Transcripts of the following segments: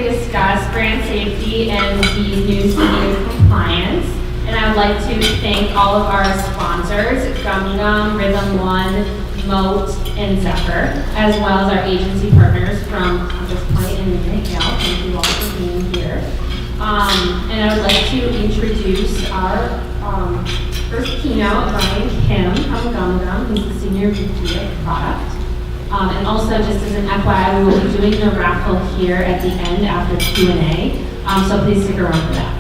discuss brand safety and the new CBA compliance. And I would like to thank all of our sponsors, Gum Gum, Rhythm One, Moat, and Zephyr, as well as our agency partners from Compass Point and Midnight Gal. Thank you all for being here. And I would like to introduce our first keynote, Brian Kim from Gum Gum. He's the Senior VP of Product. And also, just as an FYI, we will be doing a raffle here at the end after Q&A. So please stick around for that.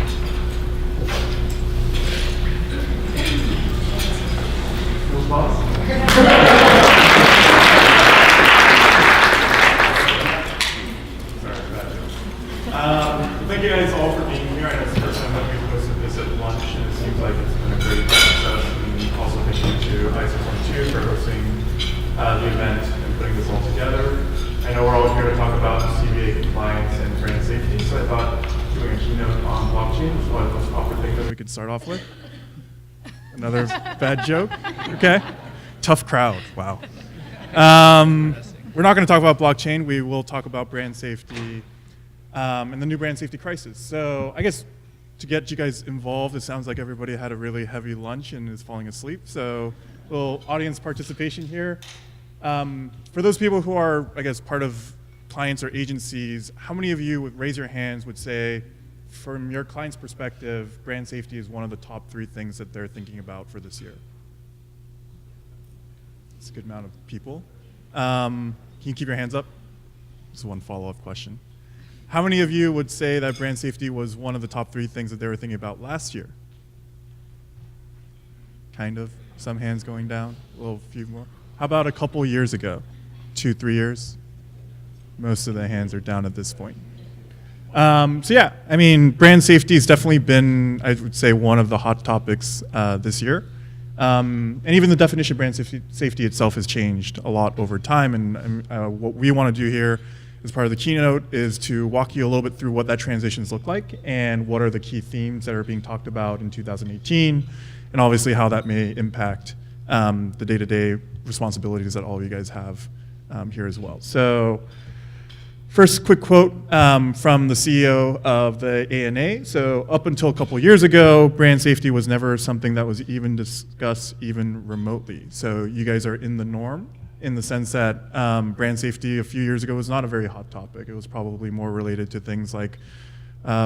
Thank you guys all for being here. I know it's the first time that we've hosted this at lunch, and it seems like it's been a great process. And also thank you to i612 for hosting the event and putting this all together. I know we're all here to talk about CBA compliance and brand safety, so I thought doing a keynote on blockchain was one of the most awkward things that we could start off with. Another bad joke? Okay. Tough crowd. Wow. We're not going to talk about blockchain. We will talk about brand safety and the new brand safety crisis. So I guess to get you guys involved, it sounds like everybody had a really heavy lunch and is falling asleep. So a little audience participation here. For those people who are, I guess, part of clients or agencies, how many of you would raise your hands would say, from your client's perspective, brand safety is one of the top 3 things that they're thinking about for this year? It's a good amount of people. Can you keep your hands up? Just one follow-up question. How many of you would say that brand safety was one of the top 3 things that they were thinking about last year? Kind of. Some hands going down. A little few more. How about a couple years ago? 2, 3 years? Most of the hands are down at this point. So yeah, I mean, brand safety has definitely been, I would say, one of the hot topics this year. And even the definition of brand safety itself has changed a lot over time. And what we want to do here as part of the keynote is to walk you a little bit through what that transitions look like and what are the key themes that are being talked about in 2018, and obviously how that may impact the day-to-day responsibilities that all of you guys have here as well. So first quick quote from the CEO of the ANA. So up until a couple years ago, brand safety was never something that was even discussed even remotely. So you guys are in the norm in the sense that brand safety a few years ago was not a very hot topic. It was probably more related to things like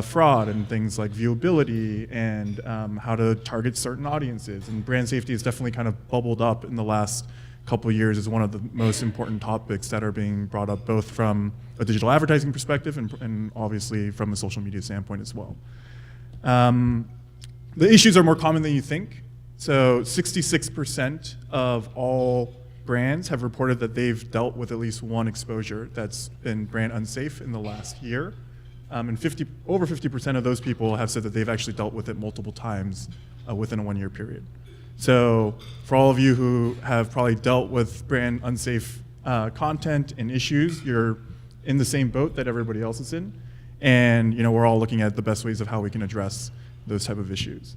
fraud and things like viewability and how to target certain audiences. And brand safety has definitely kind of bubbled up in the last couple of years as one of the most important topics that are being brought up, both from a digital advertising perspective and obviously from a social media standpoint as well. The issues are more common than you think. So 66% of all brands have reported that they've dealt with at least one exposure that's been brand unsafe in the last year. And over 50% of those people have said that they've actually dealt with it multiple times within a 1-year period. So for all of you who have probably dealt with brand unsafe content and issues, you're in the same boat that everybody else is in. And we're all looking at the best ways of how we can address those type of issues.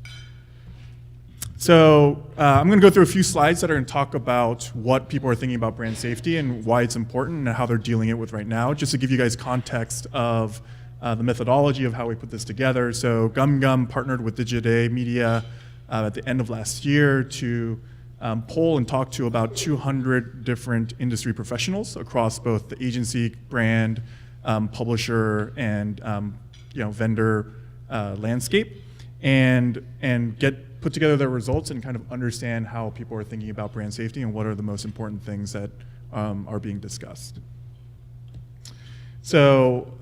So I'm going to go through a few slides that are going to talk about what people are thinking about brand safety and why it's important and how they're dealing it with right now, just to give you guys context of the methodology of how we put this together. So Gum Gum partnered with Digiday Media at the end of last year to poll and talk to about 200 different industry professionals across both the agency, brand, publisher, and vendor landscape, and put together their results and kind of understand how people are thinking about brand safety and what are the most important things that are being discussed. So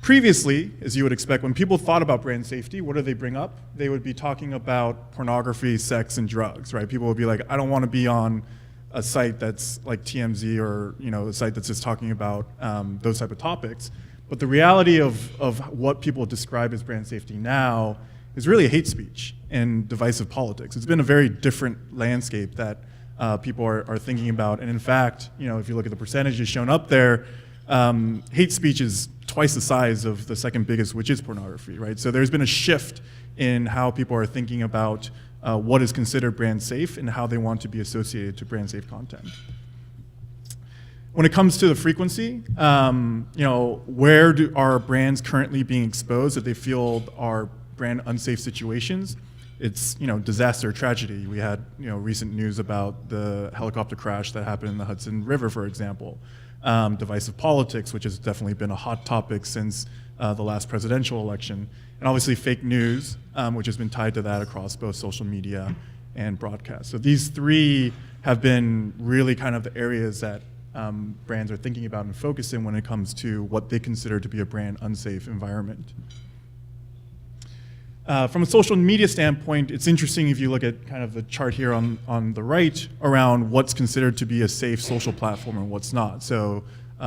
previously, as you would expect, when people thought about brand safety, what do they bring up? They would be talking about pornography, sex, and drugs, right? People would be like, I don't want to be on a site that's like TMZ or a site that's just talking about those type of topics. But the reality of what people describe as brand safety now is really hate speech and divisive politics. It's been a very different landscape that people are thinking about. And in fact, if you look at the percentages shown up there, hate speech is twice the size of the second biggest, which is pornography, right? So there's been a shift in how people are thinking about what is considered brand safe and how they want to be associated to brand safe content. When it comes to the frequency, where are brands currently being exposed that they feel are brand unsafe situations? It's disaster, tragedy. We had recent news about the helicopter crash that happened in the Hudson River, for example. Divisive politics, which has definitely been a hot topic since the last presidential election, and obviously fake news, which has been tied to that across both social media and broadcast. So these three have been really kind of the areas that brands are thinking about and focusing when it comes to what they consider to be a brand unsafe environment. From a social media standpoint, it's interesting if you look at kind of the chart here on the right around what's considered to be a safe social platform and what's not. So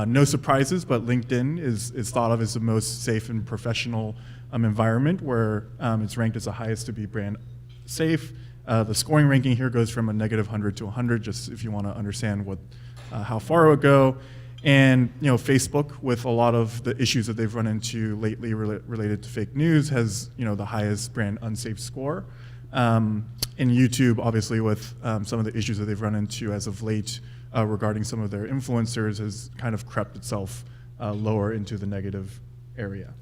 no surprises, but LinkedIn is thought of as the most safe and professional environment where it's ranked as the highest to be brand safe. The scoring ranking here goes from a -100 to 100, just if you want to understand how far it would go. And Facebook, with a lot of the issues that they've run into lately related to fake news, has the highest brand unsafe score. And YouTube, obviously, with some of the issues that they've run into as of late regarding some of their influencers, has kind of crept itself lower into the negative area.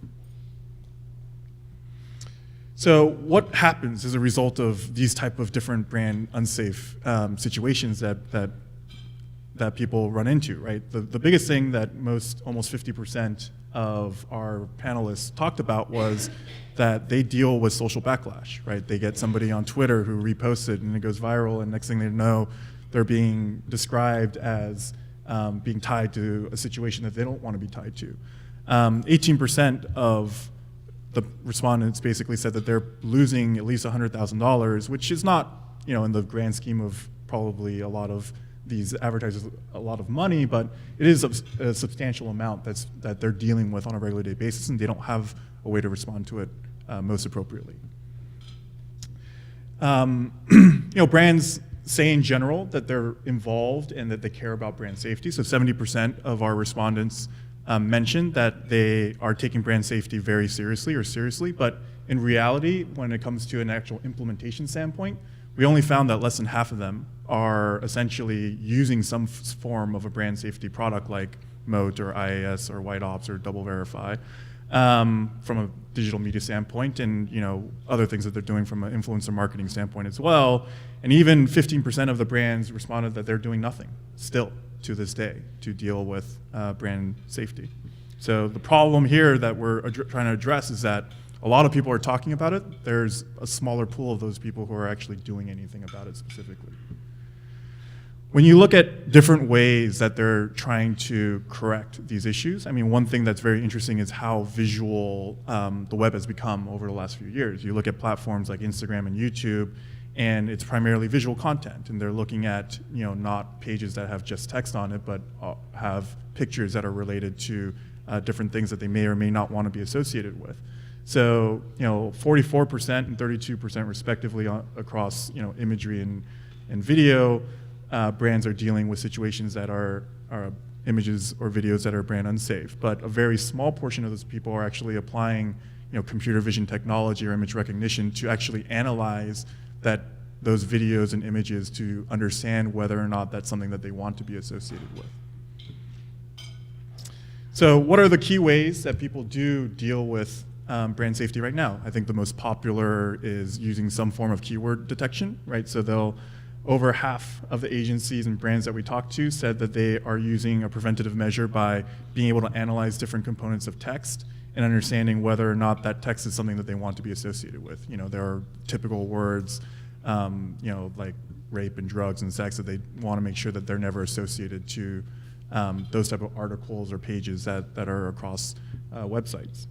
So what happens as a result of these type of different brand unsafe situations that people run into, right? The biggest thing that almost 50% of our panelists talked about was that they deal with social backlash, right? They get somebody on Twitter who reposts it and it goes viral, and next thing they know, they're being described as being tied to a situation that they don't want to be tied to. 18% of the respondents basically said that they're losing at least $100,000, which is not, in the grand scheme of probably a lot of these advertisers a lot of money, but it is a substantial amount that they're dealing with on a regular day basis, and they don't have a way to respond to it most appropriately. Brands say in general that they're involved and that they care about brand safety. So 70% of our respondents mentioned that they are taking brand safety very seriously, but in reality, when it comes to an actual implementation standpoint, we only found that less than half of them are essentially using some form of a brand safety product like Moat or IAS or White Ops or Double Verify from a digital media standpoint, and other things that they're doing from an influencer marketing standpoint as well. And even 15% of the brands responded that they're doing nothing still to this day to deal with brand safety. So the problem here that we're trying to address is that a lot of people are talking about it. There's a smaller pool of those people who are actually doing anything about it specifically. When you look at different ways that they're trying to correct these issues, I mean, one thing that's very interesting is how visual the web has become over the last few years. You look at platforms like Instagram and YouTube, and it's primarily visual content, and they're looking at not pages that have just text on it, but have pictures that are related to different things that they may or may not want to be associated with. So 44% and 32% respectively across imagery and video. Brands are dealing with situations that are images or videos that are brand unsafe, but a very small portion of those people are actually applying computer vision technology or image recognition to actually analyze those videos and images to understand whether or not that's something that they want to be associated with. So what are the key ways that people do deal with brand safety right now? I think the most popular is using some form of keyword detection, right? So over half of the agencies and brands that we talked to said that they are using a preventative measure by being able to analyze different components of text and understanding whether or not that text is something that they want to be associated with. There are typical words, like rape and drugs and sex that they want to make sure that they're never associated to those type of articles or pages that are across websites.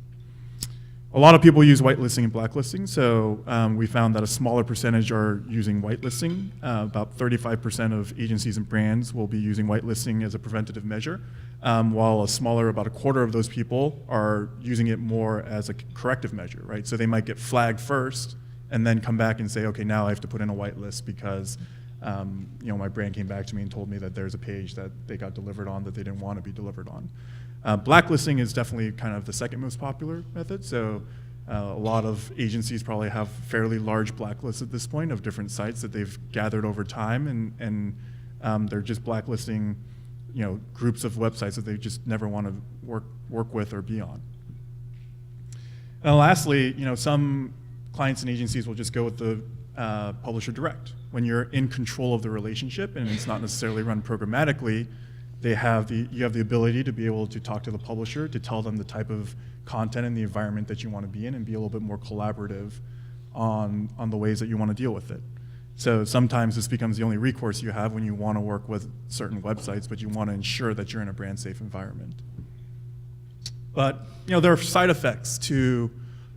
A lot of people use whitelisting and blacklisting, so we found that a smaller percentage are using whitelisting. About 35% of agencies and brands will be using whitelisting as a preventative measure, while about a quarter of those people are using it more as a corrective measure, right? So they might get flagged first and then come back and say, okay, now I have to put in a whitelist because my brand came back to me and told me that there's a page that they got delivered on that they didn't want to be delivered on. Blacklisting is definitely kind of the second most popular method. So a lot of agencies probably have fairly large blacklists at this point of different sites that they've gathered over time, and they're just blacklisting groups of websites that they just never want to work with or be on. And lastly, some clients and agencies will just go with the publisher direct. When you're in control of the relationship and it's not necessarily run programmatically, you have the ability to be able to talk to the publisher, to tell them the type of content and the environment that you want to be in, and be a little bit more collaborative on the ways that you want to deal with it. So sometimes this becomes the only recourse you have when you want to work with certain websites, but you want to ensure that you're in a brand safe environment. But there are side effects to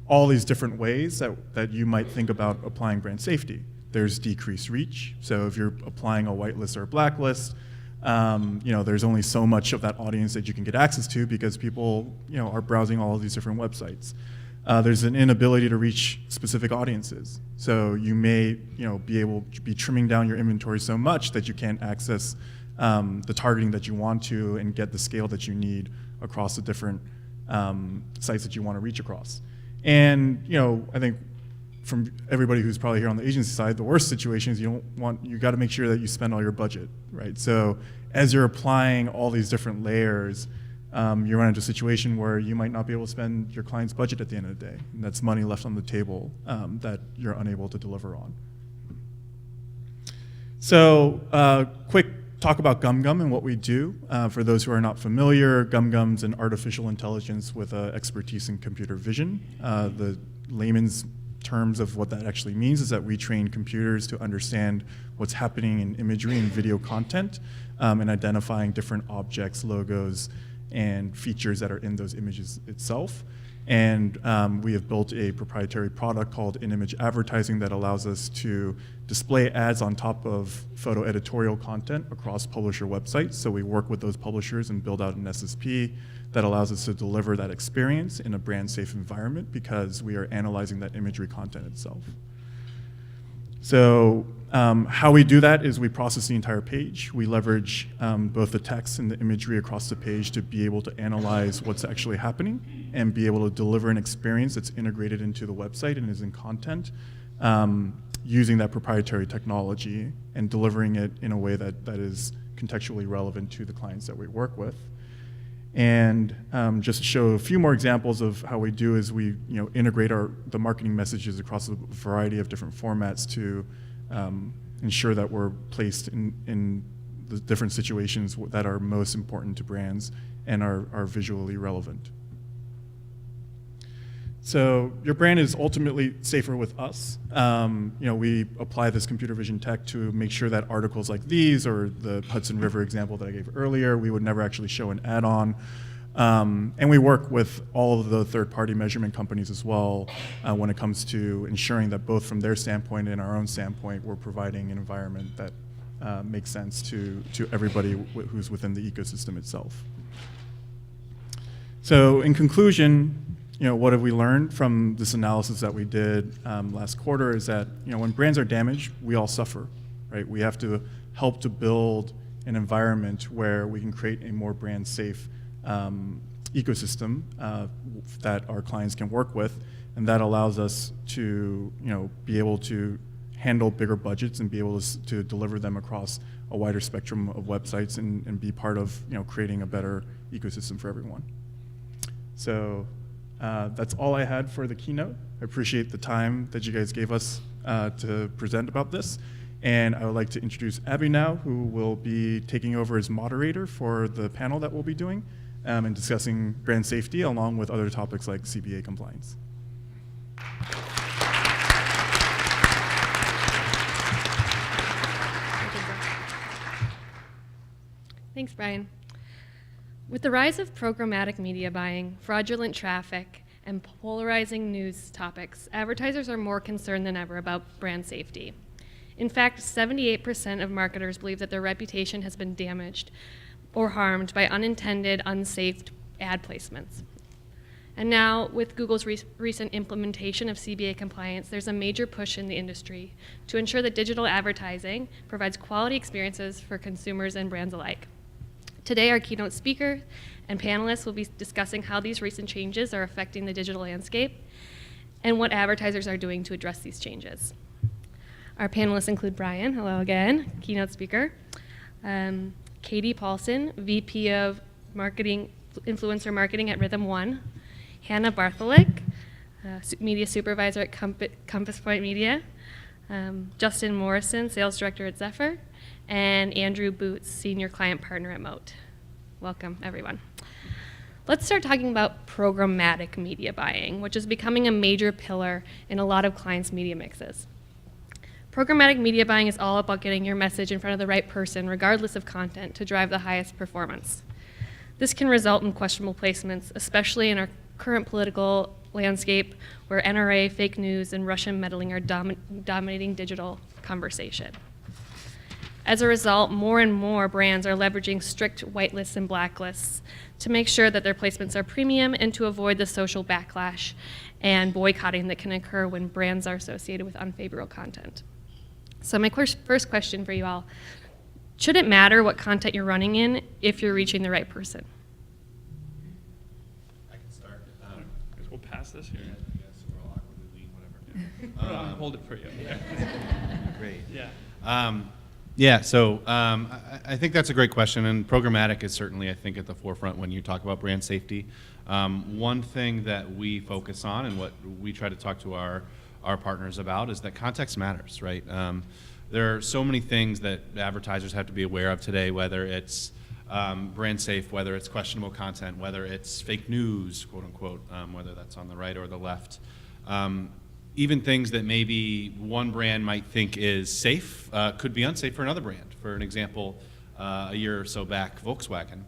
all these different ways that you might think about applying brand safety. There's decreased reach. So if you're applying a whitelist or a blacklist, there's only so much of that audience that you can get access to because people are browsing all of these different websites. There's an inability to reach specific audiences. So you may be able to be trimming down your inventory so much that you can't access the targeting that you want to and get the scale that you need across the different sites that you want to reach across. And I think from everybody who's probably here on the agency side, the worst situation is you got to make sure that you spend all your budget, right? So as you're applying all these different layers, you run into a situation where you might not be able to spend your client's budget at the end of the day. And that's money left on the table that you're unable to deliver on. So quick talk about GumGum and what we do. For those who are not familiar, GumGum's an artificial intelligence with expertise in computer vision. The layman's terms of what that actually means is that we train computers to understand what's happening in imagery and video content and identifying different objects, logos, and features that are in those images itself. And we have built a proprietary product called in-image advertising that allows us to display ads on top of photo editorial content across publisher websites. So we work with those publishers and build out an SSP that allows us to deliver that experience in a brand safe environment because we are analyzing that imagery content itself. So how we do that is we process the entire page. We leverage both the text and the imagery across the page to be able to analyze what's actually happening and be able to deliver an experience that's integrated into the website and is in content using that proprietary technology and delivering it in a way that is contextually relevant to the clients that we work with. And just to show a few more examples of how we do is we integrate the marketing messages across a variety of different formats to ensure that we're placed in the different situations that are most important to brands and are visually relevant. So your brand is ultimately safer with us. We apply this computer vision tech to make sure that articles like these or the Hudson River example that I gave earlier, we would never actually show an ad on. And we work with all of the third-party measurement companies as well when it comes to ensuring that both from their standpoint and our own standpoint, we're providing an environment that makes sense to everybody who's within the ecosystem itself. So in conclusion, what have we learned from this analysis that we did last quarter is that when brands are damaged, we all suffer, right? We have to help to build an environment where we can create a more brand safe ecosystem that our clients can work with, and that allows us to be able to handle bigger budgets and be able to deliver them across a wider spectrum of websites and be part of creating a better ecosystem for everyone. So that's all I had for the keynote. I appreciate the time that you guys gave us to present about this. And I would like to introduce Abby now, who will be taking over as moderator for the panel that we'll be doing and discussing brand safety along with other topics like CBA compliance. Thanks, Brian. With the rise of programmatic media buying, fraudulent traffic, and polarizing news topics, advertisers are more concerned than ever about brand safety. In fact, 78% of marketers believe that their reputation has been damaged or harmed by unintended, unsafe ad placements. And now, with Google's recent implementation of CBA compliance, there's a major push in the industry to ensure that digital advertising provides quality experiences for consumers and brands alike. Today, our keynote speaker and panelists will be discussing how these recent changes are affecting the digital landscape and what advertisers are doing to address these changes. Our panelists include Brian, hello again, keynote speaker, Katie Paulson, VP of Influencer Marketing at Rhythm One, Hannah Bartholick, Media Supervisor at Compass Point Media, Justin Morrison, Sales Director at Zephyr, and Andrew Boots, Senior Client Partner at Moat. Welcome, everyone. Let's start talking about programmatic media buying, which is becoming a major pillar in a lot of clients' media mixes. Programmatic media buying is all about getting your message in front of the right person, regardless of content, to drive the highest performance. This can result in questionable placements, especially in our current political landscape where NRA, fake news, and Russian meddling are dominating digital conversation. As a result, more and more brands are leveraging strict whitelists and blacklists to make sure that their placements are premium and to avoid the social backlash and boycotting that can occur when brands are associated with unfavorable content. So my first question for you all, should it matter what content you're running in if you're reaching the right person? I can start. We'll pass this here. Yeah, so we're all awkwardly lean, whatever. I'll hold it for you. Great. Yeah. So I think that's a great question, and programmatic is certainly, I think, at the forefront when you talk about brand safety. One thing that we focus on and what we try to talk to our partners about is that context matters, right? There are so many things that advertisers have to be aware of today, whether it's brand safe, whether it's questionable content, whether it's fake news, quote unquote, whether that's on the right or the left. Even things that maybe one brand might think is safe could be unsafe for another brand. For an example, a year or so back, Volkswagen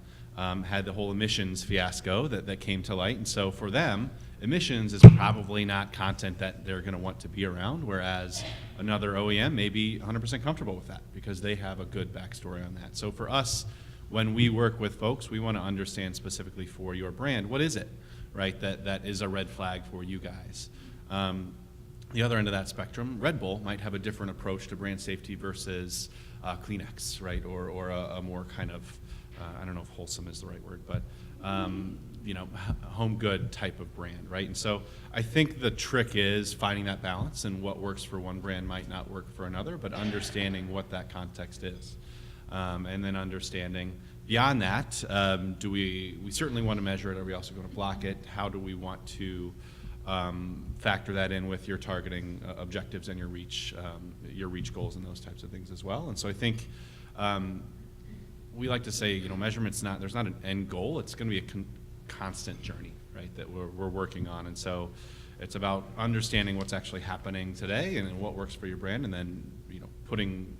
had the whole emissions fiasco that came to light. And so for them, emissions is probably not content that they're going to want to be around, whereas another OEM may be 100% comfortable with that because they have a good backstory on that. So for us, when we work with folks, we want to understand specifically for your brand, what is it, right, that is a red flag for you guys. The other end of that spectrum, Red Bull might have a different approach to brand safety versus Kleenex, right, or a more kind of, I don't know if wholesome is the right word, but home good type of brand, right? And so I think the trick is finding that balance, and what works for one brand might not work for another, but understanding what that context is. And then understanding beyond that, do we certainly want to measure it, are we also going to block it? How do we want to factor that in with your targeting objectives and your reach goals and those types of things as well? And so I think we like to say, there's not an end goal. It's going to be a constant journey, right, that we're working on. And so it's about understanding what's actually happening today and what works for your brand, and then putting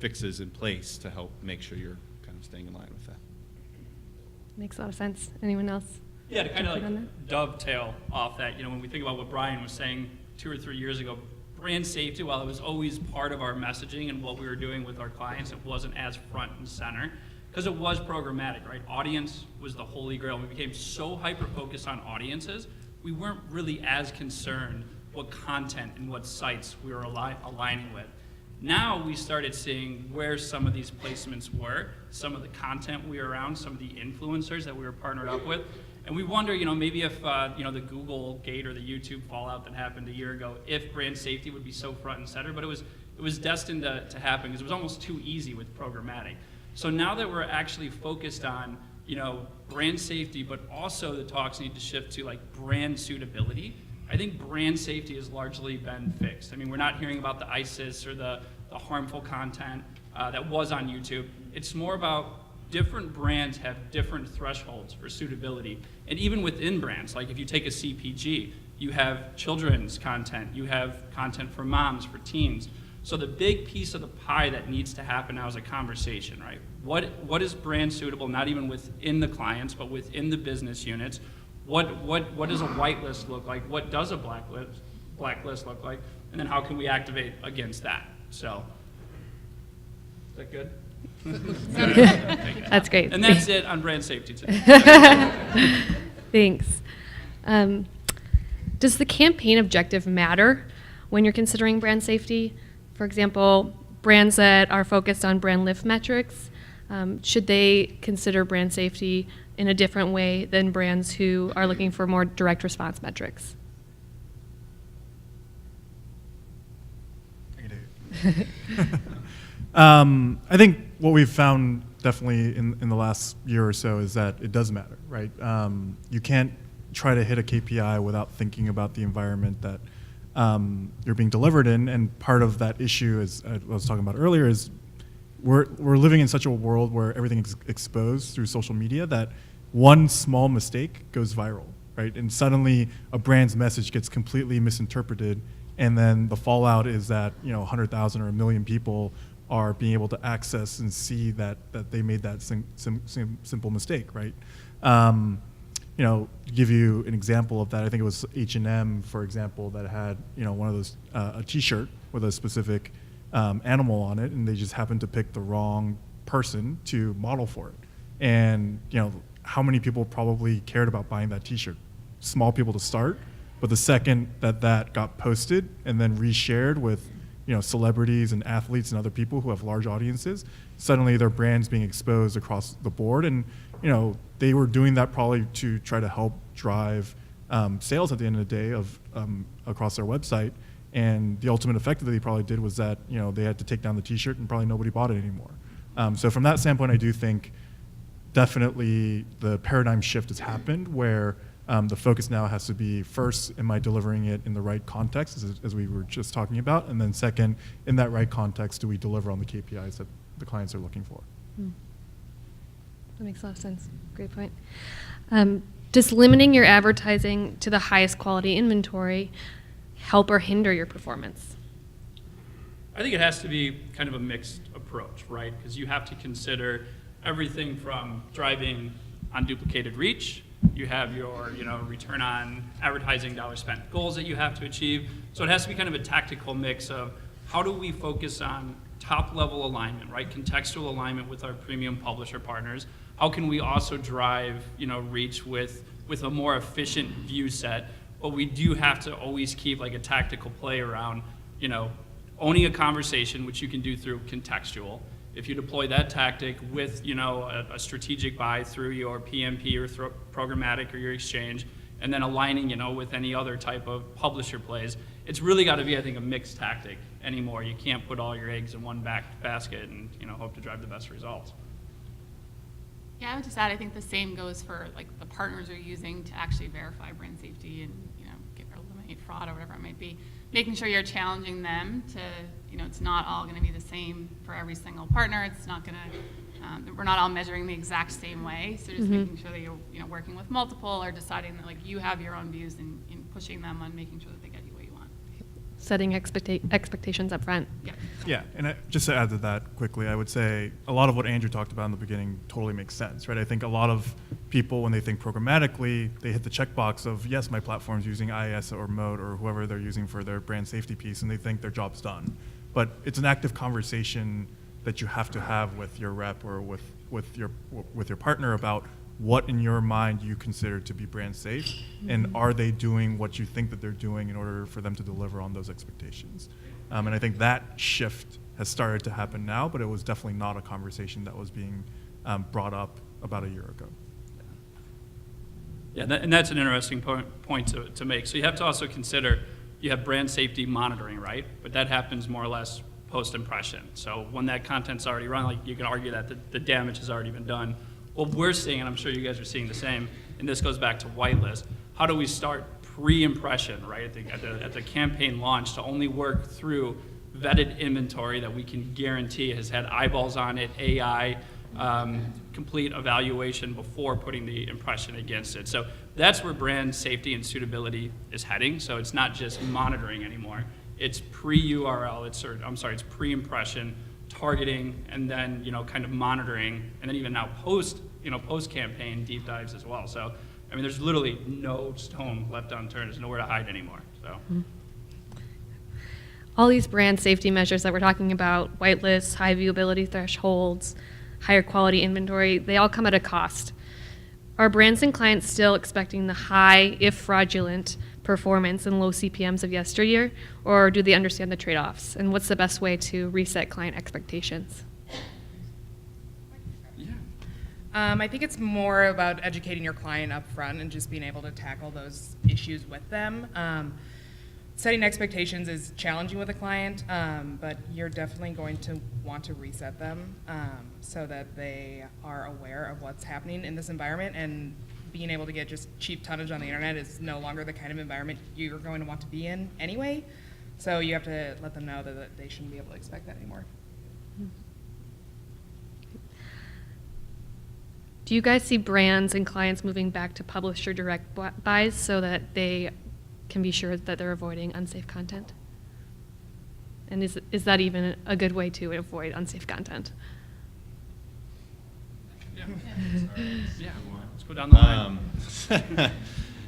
fixes in place to help make sure you're kind of staying in line with that. Makes a lot of sense. Anyone else? Yeah, to kind of Jump in on like dovetail off that, when we think about what Brian was saying 2 or 3 years ago, brand safety, while it was always part of our messaging and what we were doing with our clients, it wasn't as front and center because it was programmatic, right? Audience was the holy grail. We became so hyper-focused on audiences, we weren't really as concerned what content and what sites we were aligning with. Now we started seeing where some of these placements were, some of the content we were around, some of the influencers that we were partnered up with. And we wonder, maybe if, the Google gate or the YouTube fallout that happened a year ago, if brand safety would be so front and center, but it was destined to happen because it was almost too easy with programmatic. So now that we're actually focused on, brand safety, but also the talks need to shift to like brand suitability, I think brand safety has largely been fixed. I mean, we're not hearing about the ISIS or the harmful content that was on YouTube. It's more about different brands have different thresholds for suitability. And even within brands, like if you take a CPG, you have children's content, you have content for moms, for teens. So the big piece of the pie that needs to happen now is a conversation, right? What is brand suitable, not even within the clients, but within the business units? What does a whitelist look like? What does a blacklist look like? And then how can we activate against that? So, is that good? That's great. And that's it on brand safety today. Thanks. Does the campaign objective matter when you're considering brand safety? For example, brands that are focused on brand lift metrics, should they consider brand safety in a different way than brands who are looking for more direct response metrics? I think what we've found definitely in the last year or so is that it does matter, right? You can't try to hit a KPI without thinking about the environment that you're being delivered in. And part of that issue, as I was talking about earlier, is we're living in such a world where everything is exposed through social media that one small mistake goes viral, right? And suddenly a brand's message gets completely misinterpreted, and then the fallout is that 100,000 or 1 million people are being able to access and see that they made that simple mistake, right? To give you an example of that, I think it was H&M, for example, that had one of those a T-shirt with a specific animal on it, and they just happened to pick the wrong person to model for it. And how many people probably cared about buying that T-shirt? Small people to start, but the second that got posted and then reshared with celebrities and athletes and other people who have large audiences, suddenly their brand's being exposed across the board. And they were doing that probably to try to help drive sales at the end of the day across their website. And the ultimate effect that they probably did was that they had to take down the T-shirt and probably nobody bought it anymore. So from that standpoint, I do think definitely the paradigm shift has happened where the focus now has to be, first, am I delivering it in the right context, as we were just talking about? And then second, in that right context, do we deliver on the KPIs that the clients are looking for? That makes a lot of sense. Great point. Does limiting your advertising to the highest quality inventory help or hinder your performance? I think it has to be kind of a mixed approach, right? Because you have to consider everything from driving unduplicated reach. You have your, return on advertising dollars spent goals that you have to achieve. So it has to be kind of a tactical mix of how do we focus on top level alignment, right? Contextual alignment with our premium publisher partners. How can we also drive, reach with a more efficient view set? But we do have to always keep like a tactical play around, owning a conversation, which you can do through contextual. If you deploy that tactic with, a strategic buy through your PMP or through programmatic or your exchange, and then aligning, with any other type of publisher plays, it's really got to be, I think, a mixed tactic anymore. You can't put all your eggs in one basket and, hope to drive the best results. Yeah, I would just add, I think the same goes for like the partners you're using to actually verify brand safety and, eliminate fraud or whatever it might be. Making sure you're challenging them to, it's not all going to be the same for every single partner. It's not going to, we're not all measuring the exact same way. So just making sure that you're, working with multiple or deciding that like you have your own views and pushing them on making sure that they get you what you want. Setting expectations up front. Yeah. Yeah, and just to add to that quickly, I would say a lot of what Andrew talked about in the beginning totally makes sense, right? I think a lot of people, when they think programmatically, they hit the checkbox of, yes, my platform's using IIS or Mode or whoever they're using for their brand safety piece, and they think their job's done. But it's an active conversation that you have to have with your rep or with your partner about what in your mind you consider to be brand safe, and are they doing what you think that they're doing in order for them to deliver on those expectations. And I think that shift has started to happen now, but it was definitely not a conversation that was being brought up about a year ago. Yeah, and that's an interesting point to make. So you have to also consider, you have brand safety monitoring, right? But that happens more or less post-impression. So when that content's already run, like you can argue that the damage has already been done. What we're seeing, and I'm sure you guys are seeing the same, and this goes back to whitelist, how do we start pre-impression, right, at the campaign launch to only work through vetted inventory that we can guarantee has had eyeballs on it, AI, complete evaluation before putting the impression against it. So that's where brand safety and suitability is heading. So it's not just monitoring anymore. It's pre-URL, it's pre-impression, targeting, and then kind of monitoring, and then even now post-campaign deep dives as well. So I mean, there's literally no stone left unturned. There's nowhere to hide anymore. So. All these brand safety measures that we're talking about, whitelists, high viewability thresholds, higher quality inventory, they all come at a cost. Are brands and clients still expecting the high, if fraudulent, performance and low CPMs of yesteryear, or do they understand the trade-offs? And what's the best way to reset client expectations? I think it's more about educating your client up front and just being able to tackle those issues with them. setting expectations is challenging with a client, but you're definitely going to want to reset them so that they are aware of what's happening in this environment, and being able to get just cheap tonnage on the internet is no longer the kind of environment you're going to want to be in anyway. So you have to let them know that they shouldn't be able to expect that anymore. Do you guys see brands and clients moving back to publisher direct buys so that they can be sure that they're avoiding unsafe content? And is that even a good way to avoid unsafe content? Yeah. Yeah, let's go down the line.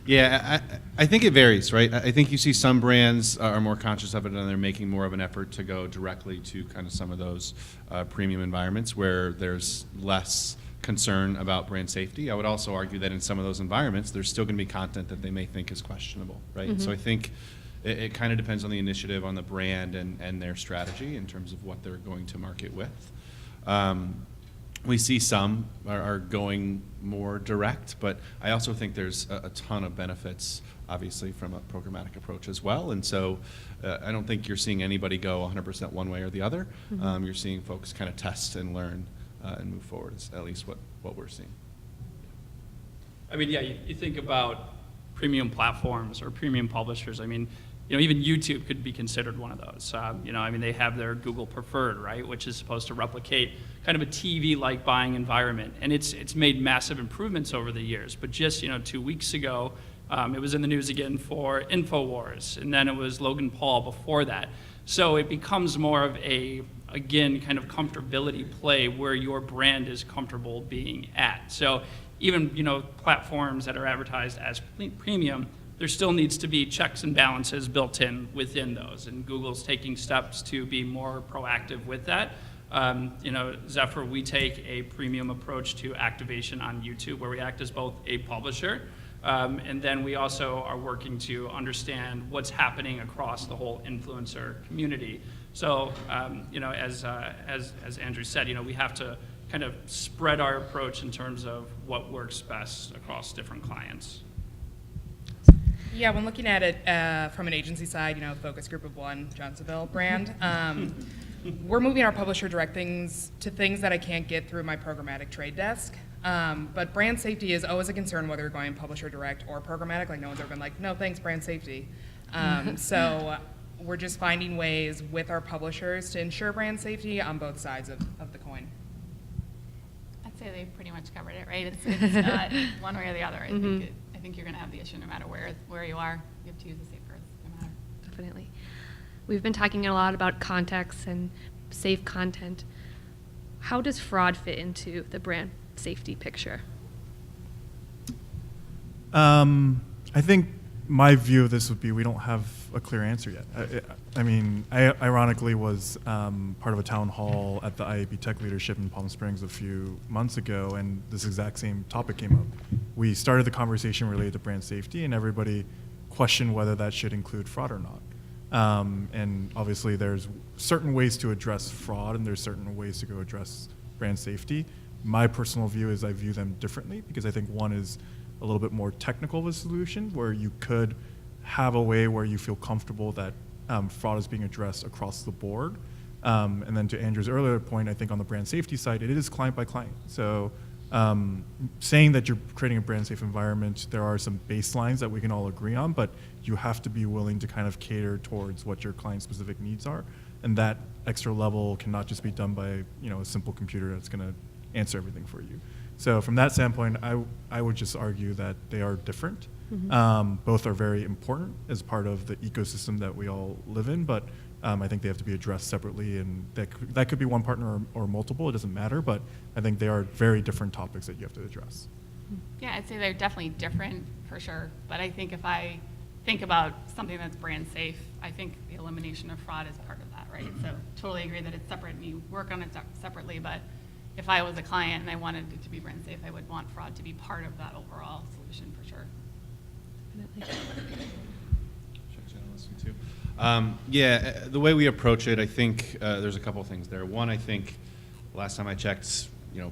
Yeah, I think it varies, right? I think you see some brands are more conscious of it and they're making more of an effort to go directly to kind of some of those premium environments where there's less concern about brand safety. I would also argue that in some of those environments, there's still going to be content that they may think is questionable, right? Mm-hmm. So I think it kind of depends on the initiative, on the brand, and their strategy in terms of what they're going to market with. We see some are going more direct, but I also think there's a ton of benefits, obviously, from a programmatic approach as well. And so I don't think you're seeing anybody go 100% one way or the other. Mm-hmm. You're seeing folks kind of test and learn and move forward, is at least what we're seeing. I mean, yeah, you think about premium platforms or premium publishers. I mean, even YouTube could be considered one of those. I mean, they have their Google Preferred, right, which is supposed to replicate kind of a TV-like buying environment. And it's made massive improvements over the years. But just, 2 weeks ago, it was in the news again for InfoWars, and then it was Logan Paul before that. So it becomes more of again, kind of comfortability play where your brand is comfortable being at. So even, platforms that are advertised as premium, there still needs to be checks and balances built in within those. And Google's taking steps to be more proactive with that. Zephyr, we take a premium approach to activation on YouTube where we act as both a publisher, and then we also are working to understand what's happening across the whole influencer community. So, as Andrew said, we have to kind of spread our approach in terms of what works best across different clients. Yeah, when looking at it from an agency side, focus group of one, Johnsonville brand, we're moving our publisher direct things to things that I can't get through my programmatic trade desk. But brand safety is always a concern whether you're going publisher direct or programmatic. Like, no one's ever been like, no, thanks, brand safety. So we're just finding ways with our publishers to ensure brand safety on both sides of the coin. I'd say they pretty much covered it, right? It's not one way or the other. I think you're going to have the issue no matter where you are. You have to use the safe words no matter. Definitely. We've been talking a lot about context and safe content. How does fraud fit into the brand safety picture? I think my view of this would be we don't have a clear answer yet. I ironically was part of a town hall at the IAB Tech Leadership in Palm Springs a few months ago, and this exact same topic came up. We started the conversation related to brand safety, and everybody questioned whether that should include fraud or not. And obviously there's certain ways to address fraud, and there's certain ways to go address brand safety. My personal view is I view them differently, because I think one is a little bit more technical of a solution, where you could have a way where you feel comfortable that fraud is being addressed across the board. And then to Andrew's earlier point, I think on the brand safety side, it is client by client. So saying that you're creating a brand safe environment, there are some baselines that we can all agree on, but you have to be willing to kind of cater towards what your client specific needs are. And that extra level cannot just be done by a simple computer that's going to answer everything for you. So from that standpoint, I would just argue that they are different. Mm-hmm. Both are very important as part of the ecosystem that we all live in, but I think they have to be addressed separately, and that could be one partner or multiple, it doesn't matter, but I think they are very different topics that you have to address. Yeah, I'd say they're definitely different for sure, but I think if I think about something that's brand safe, I think the elimination of fraud is part of that, right? So totally agree that it's separate and you work on it separately, but if I was a client and I wanted it to be brand safe, I would want fraud to be part of that overall solution for sure. The way we approach it, I think there's a couple things there. One, I think last time I checked,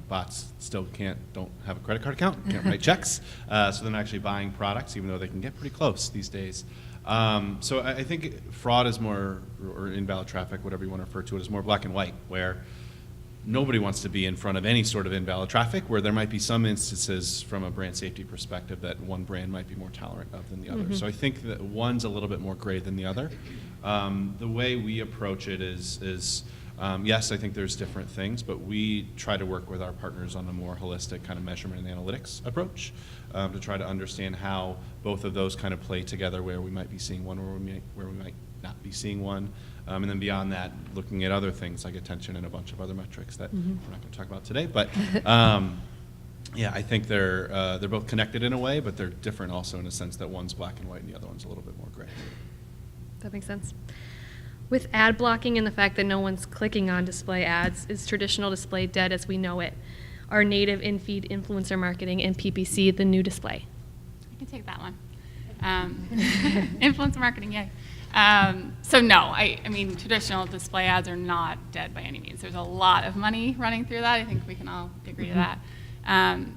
bots still don't have a credit card account, can't write checks, so they're not actually buying products, even though they can get pretty close these days. So I think fraud is more, or invalid traffic, whatever you want to refer to it, is more black and white, where nobody wants to be in front of any sort of invalid traffic, where there might be some instances from a brand safety perspective that one brand might be more tolerant of than the other. So I think that one's a little bit more gray than the other. The way we approach it is yes, I think there's different things, but we try to work with our partners on a more holistic kind of measurement and analytics approach to try to understand how both of those kind of play together, where we might be seeing one, where we might not be seeing one. And then beyond that, looking at other things like attention and a bunch of other metrics that we're not going to talk about today. But yeah, I think they're both connected in a way, but they're different also in a sense that one's black and white and the other one's a little bit more gray. That makes sense. With ad blocking and the fact that no one's clicking on display ads, is traditional display dead as we know it? Are native in-feed influencer marketing and PPC the new display? I can take that one. Influencer marketing, yay. So no, I mean, traditional display ads are not dead by any means. There's a lot of money running through that. I think we can all agree to that.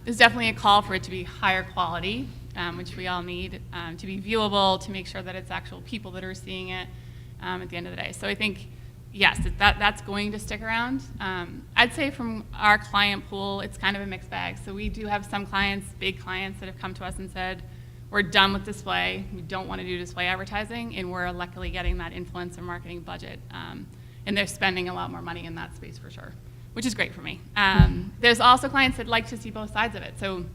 There's definitely a call for it to be higher quality, which we all need, to be viewable, to make sure that it's actual people that are seeing it at the end of the day. So I think, yes, that's going to stick around. I'd say from our client pool, it's kind of a mixed bag. So we do have some clients, big clients, that have come to us and said, we're done with display, we don't want to do display advertising, and we're luckily getting that influencer marketing budget. And they're spending a lot more money in that space for sure, which is great for me. There's also clients that like to see both sides of it. So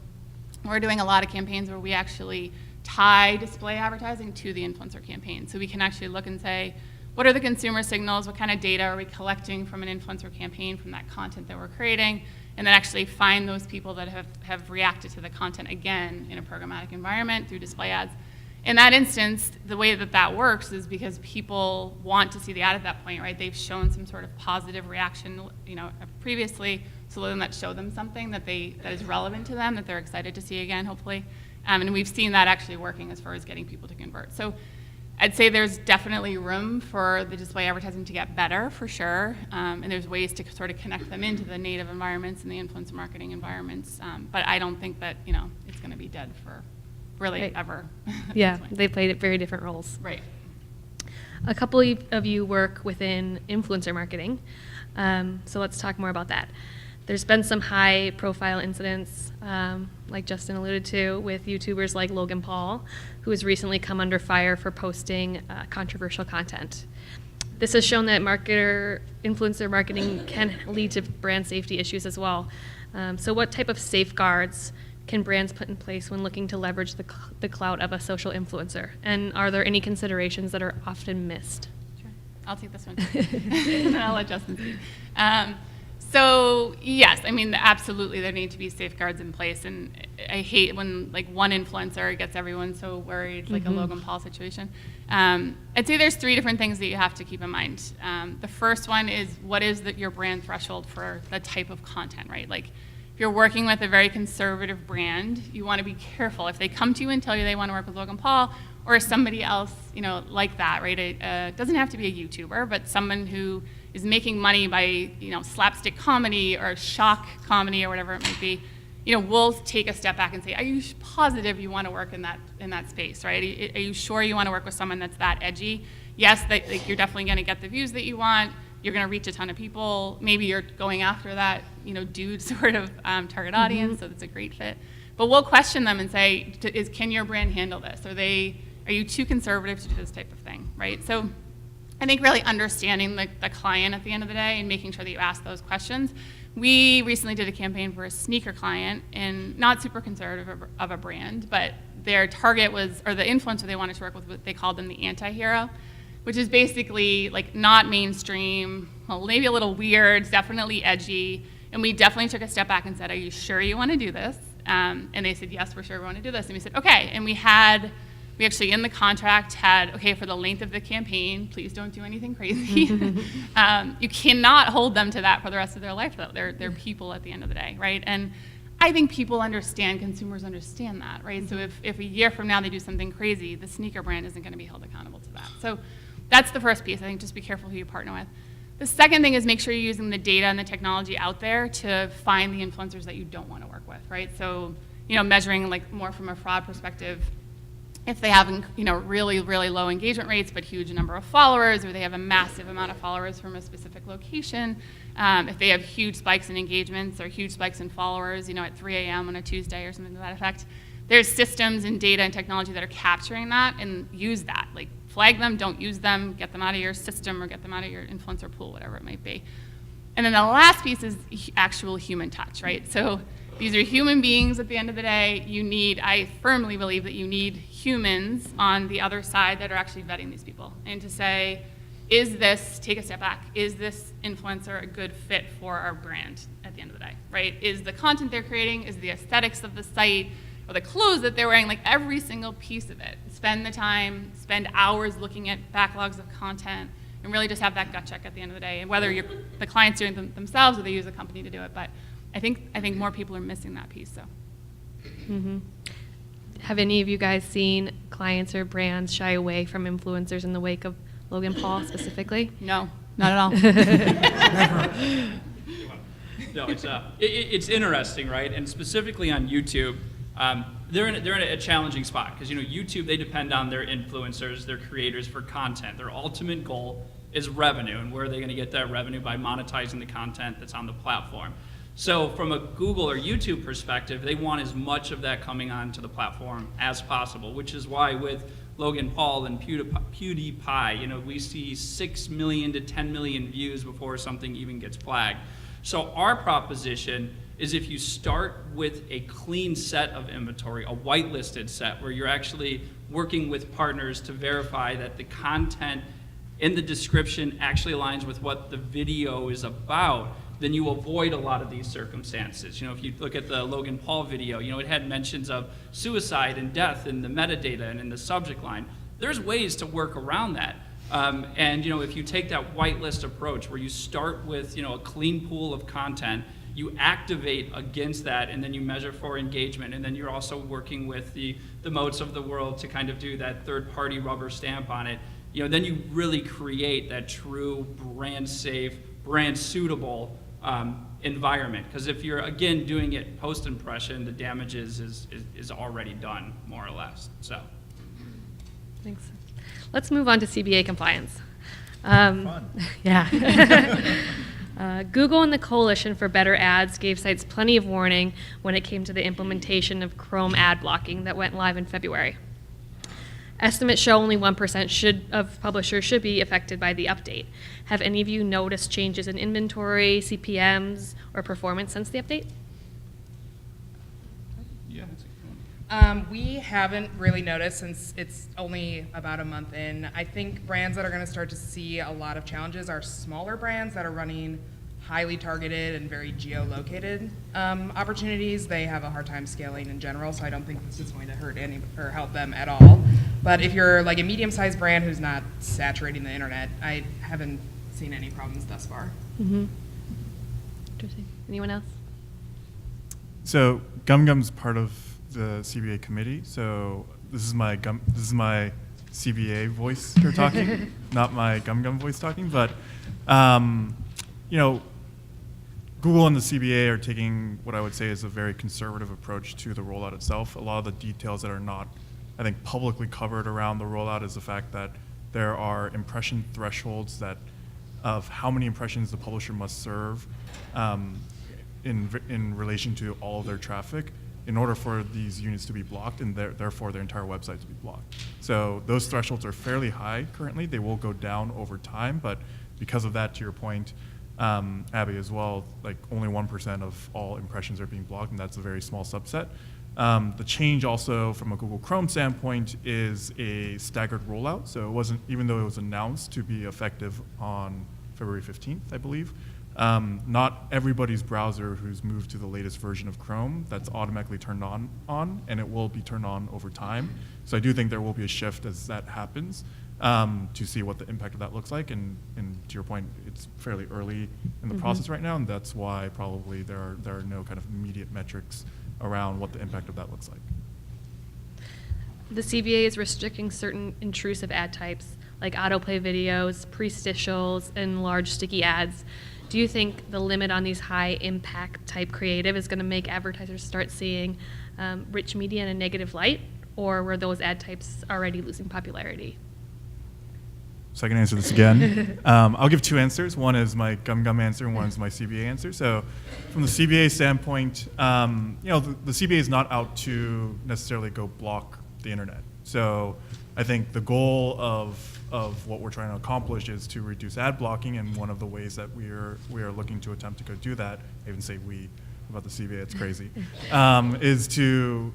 we're doing a lot of campaigns where we actually tie display advertising to the influencer campaign. So we can actually look and say, what are the consumer signals? What kind of data are we collecting from an influencer campaign, from that content that we're creating? And then actually find those people that have reacted to the content again in a programmatic environment through display ads. In that instance, the way that works is because people want to see the ad at that point, right? They've shown some sort of positive reaction, previously, so then that show them something that is relevant to them, that they're excited to see again, hopefully. And we've seen that actually working as far as getting people to convert. So I'd say there's definitely room for the display advertising to get better, for sure. And there's ways to sort of connect them into the native environments and the influencer marketing environments. But I don't think that, it's going to be dead for really Right. ever. Yeah, they played very different roles. Right. A couple of you work within influencer marketing, so let's talk more about that. There's been some high-profile incidents, like Justin alluded to, with YouTubers like Logan Paul, who has recently come under fire for posting controversial content. This has shown that influencer marketing can lead to brand safety issues as well. So what type of safeguards can brands put in place when looking to leverage the clout of a social influencer? And are there any considerations that are often missed? Sure. I'll take this one. And I'll let Justin speak. So yes, absolutely there need to be safeguards in place, and I hate when one influencer gets everyone so worried, like a Logan Paul situation. I'd say there's 3 different things that you have to keep in mind. The first one is, what is your brand threshold for the type of content, right? Like, if you're working with a very conservative brand, you want to be careful. If they come to you and tell you they want to work with Logan Paul or somebody else, like that, right? It doesn't have to be a YouTuber, but someone who is making money by, slapstick comedy or shock comedy or whatever it might be, we'll take a step back and say, are you positive you want to work in that space, right? Are you sure you want to work with someone that's that edgy? Yes, you're definitely going to get the views that you want. You're going to reach a ton of people. Maybe you're going after that, dude sort of target audience, so that's a great fit. But we'll question them and say, can your brand handle this? Are you too conservative to do this type of thing, right? So I think really understanding the client at the end of the day and making sure that you ask those questions. We recently did a campaign for a sneaker client, and not super conservative of a brand, but their target was, or the influencer they wanted to work with, they called them the anti-hero, which is basically not mainstream, well, maybe a little weird, definitely edgy. And we definitely took a step back and said, are you sure you want to do this? And they said, yes, we're sure we want to do this. And we said, okay. And we actually in the contract had, okay, for the length of the campaign, please don't do anything crazy. You cannot hold them to that for the rest of their life, though. They're people at the end of the day, right? And I think consumers understand that, right? So if a year from now they do something crazy, the sneaker brand isn't going to be held accountable to that. So that's the first piece. I think just be careful who you partner with. The second thing is make sure you're using the data and the technology out there to find the influencers that you don't want to work with, right? So, measuring more from a fraud perspective. if they have, you know, really, really low engagement rates but huge number of followers, or they have a massive amount of followers from a specific location, if they have huge spikes in engagements or huge spikes in followers, you know, at 3 a.m. on a Tuesday or something to that effect, there's systems and data and technology that are capturing that and use that. Like, flag them, don't use them, get them out of your system or get them out of your influencer pool, whatever it might be. And then the last piece is actual human touch, right? So these are human beings at the end of the day. I firmly believe that you need humans on the other side that are actually vetting these people. And to say, take a step back, is this influencer a good fit for our brand at the end of the day, right? Is the content they're creating, is the aesthetics of the site, or the clothes that they're wearing, like every single piece of it. Spend the time, spend hours looking at backlogs of content, and really just have that gut check at the end of the day. And whether the client's doing it themselves or they use a company to do it, but I think more people are missing that piece. So. Mm-hmm. Have any of you guys seen clients or brands shy away from influencers in the wake of Logan Paul specifically? No, not at all. No, it's interesting, right? And specifically on YouTube, they're in a challenging spot because, you know, YouTube, they depend on their influencers, their creators for content. Their ultimate goal is revenue, and where are they going to get that revenue? By monetizing the content that's on the platform. So from a Google or YouTube perspective, they want as much of that coming onto the platform as possible, which is why with Logan Paul and PewDiePie, you know, we see 6 million to 10 million views before something even gets flagged. So our proposition is, if you start with a clean set of inventory, a whitelisted set, where you're actually working with partners to verify that the content in the description actually aligns with what the video is about, then you avoid a lot of these circumstances. You know, if you look at the Logan Paul video, you know, it had mentions of suicide and death in the metadata and in the subject line. There's ways to work around that. And, you know, if you take that whitelist approach where you start with, you know, a clean pool of content, you activate against that, and then you measure for engagement, and then you're also working with the moats of the world to kind of do that third-party rubber stamp on it, you know, then you really create that true brand-safe, brand-suitable environment. Because if you're, again, doing it post-impression, the damage is already done, more or less. So. Thanks. Let's move on to CBA compliance. Fun. Yeah. Google and the Coalition for Better Ads gave sites plenty of warning when it came to the implementation of Chrome ad blocking that went live in February. Estimates show only 1% of publishers should be affected by the update. Have any of you noticed changes in inventory, CPMs, or performance since the update? Yeah, that's a good one. We haven't really noticed since it's only about a month in. I think brands that are going to start to see a lot of challenges are smaller brands that are running highly targeted and very geolocated opportunities. They have a hard time scaling in general, so I don't think this is going to hurt or help them at all. But if you're like a medium-sized brand who's not saturating the internet, I haven't seen any problems thus far. Mm-hmm. Interesting. Anyone else? So GumGum's part of the CBA committee. So this is my CBA voice here talking, not my GumGum voice talking. But you know, Google and the CBA are taking what I would say is a very conservative approach to the rollout itself. A lot of the details that are not, I think, publicly covered around the rollout is the fact that there are impression thresholds of how many impressions the publisher must serve in relation to all of their traffic in order for these units to be blocked and therefore their entire website to be blocked. So those thresholds are fairly high currently. They will go down over time, but because of that, to your point, Abby, as well, like only 1% of all impressions are being blocked, and that's a very small subset. The change also from a Google Chrome standpoint is a staggered rollout. So it wasn't, even though it was announced to be effective on February 15th, I believe, not everybody's browser who's moved to the latest version of Chrome, that's automatically turned on, and it will be turned on over time. So I do think there will be a shift as that happens to see what the impact of that looks like. And to your point, it's fairly early in the process right now, and that's why probably there are no kind of immediate metrics around what the impact of that looks like. The CBA is restricting certain intrusive ad types like autoplay videos, prestitials, and large sticky ads. Do you think the limit on these high impact type creative is going to make advertisers start seeing rich media in a negative light? or were those ad types already losing popularity? So I can answer this again. I'll give two answers. One is my gum answer, and one is my CBA answer. So from the CBA standpoint, the CBA is not out to necessarily go block the internet. So I think the goal of what we're trying to accomplish is to reduce ad blocking, and one of the ways that we are looking to attempt to go do that, I even say we about the CBA, it's crazy, is to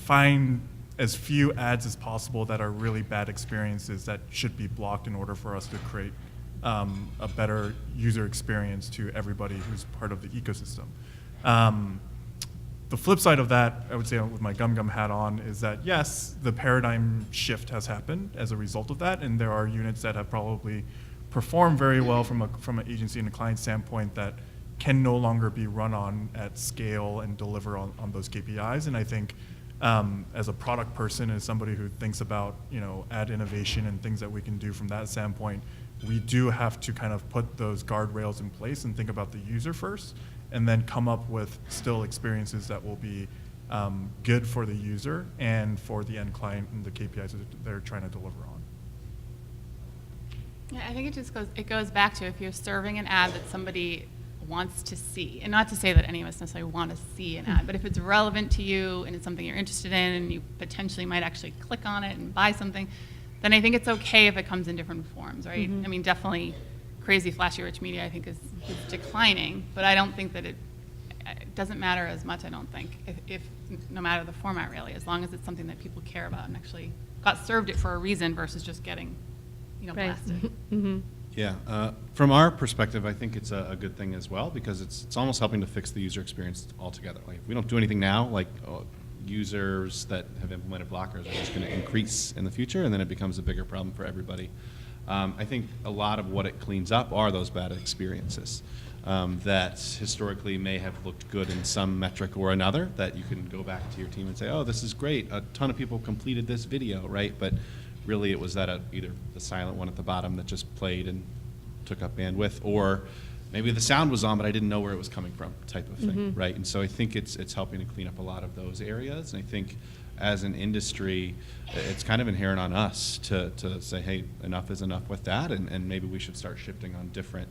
find as few ads as possible that are really bad experiences that should be blocked in order for us to create a better user experience to everybody who's part of the ecosystem. The flip side of that, I would say with my gum hat on, is that yes, the paradigm shift has happened as a result of that, and there are units that have probably performed very well from an agency and a client standpoint that can no longer be run on at scale and deliver on those KPIs. And I think as a product person, as somebody who thinks about ad innovation and things that we can do from that standpoint, we do have to kind of put those guardrails in place and think about the user first, and then come up with still experiences that will be good for the user and for the end client and the KPIs that they're trying to deliver on. Yeah, I think it goes back to if you're serving an ad that somebody wants to see, and not to say that any of us necessarily want to see an ad, but if it's relevant to you and it's something you're interested in and you potentially might actually click on it and buy something, then I think it's okay if it comes in different forms, right? I mean, definitely crazy, flashy, rich media I think is declining, but I don't think that it doesn't matter as much, I don't think, if no matter the format really, as long as it's something that people care about and actually got served it for a reason versus just getting, blasted. Yeah, from our perspective, I think it's a good thing as well, because it's almost helping to fix the user experience altogether. Like, if we don't do anything now, users that have implemented blockers are just going to increase in the future, and then it becomes a bigger problem for everybody. I think a lot of what it cleans up are those bad experiences that historically may have looked good in some metric or another, that you can go back to your team and say, oh, this is great, a ton of people completed this video, right? But really it was that either the silent one at the bottom that just played and took up bandwidth, or maybe the sound was on but I didn't know where it was coming from, type of thing, right? And so I think it's helping to clean up a lot of those areas, and I think as an industry, it's kind of inherent on us to say, hey, enough is enough with that, and maybe we should start shifting on different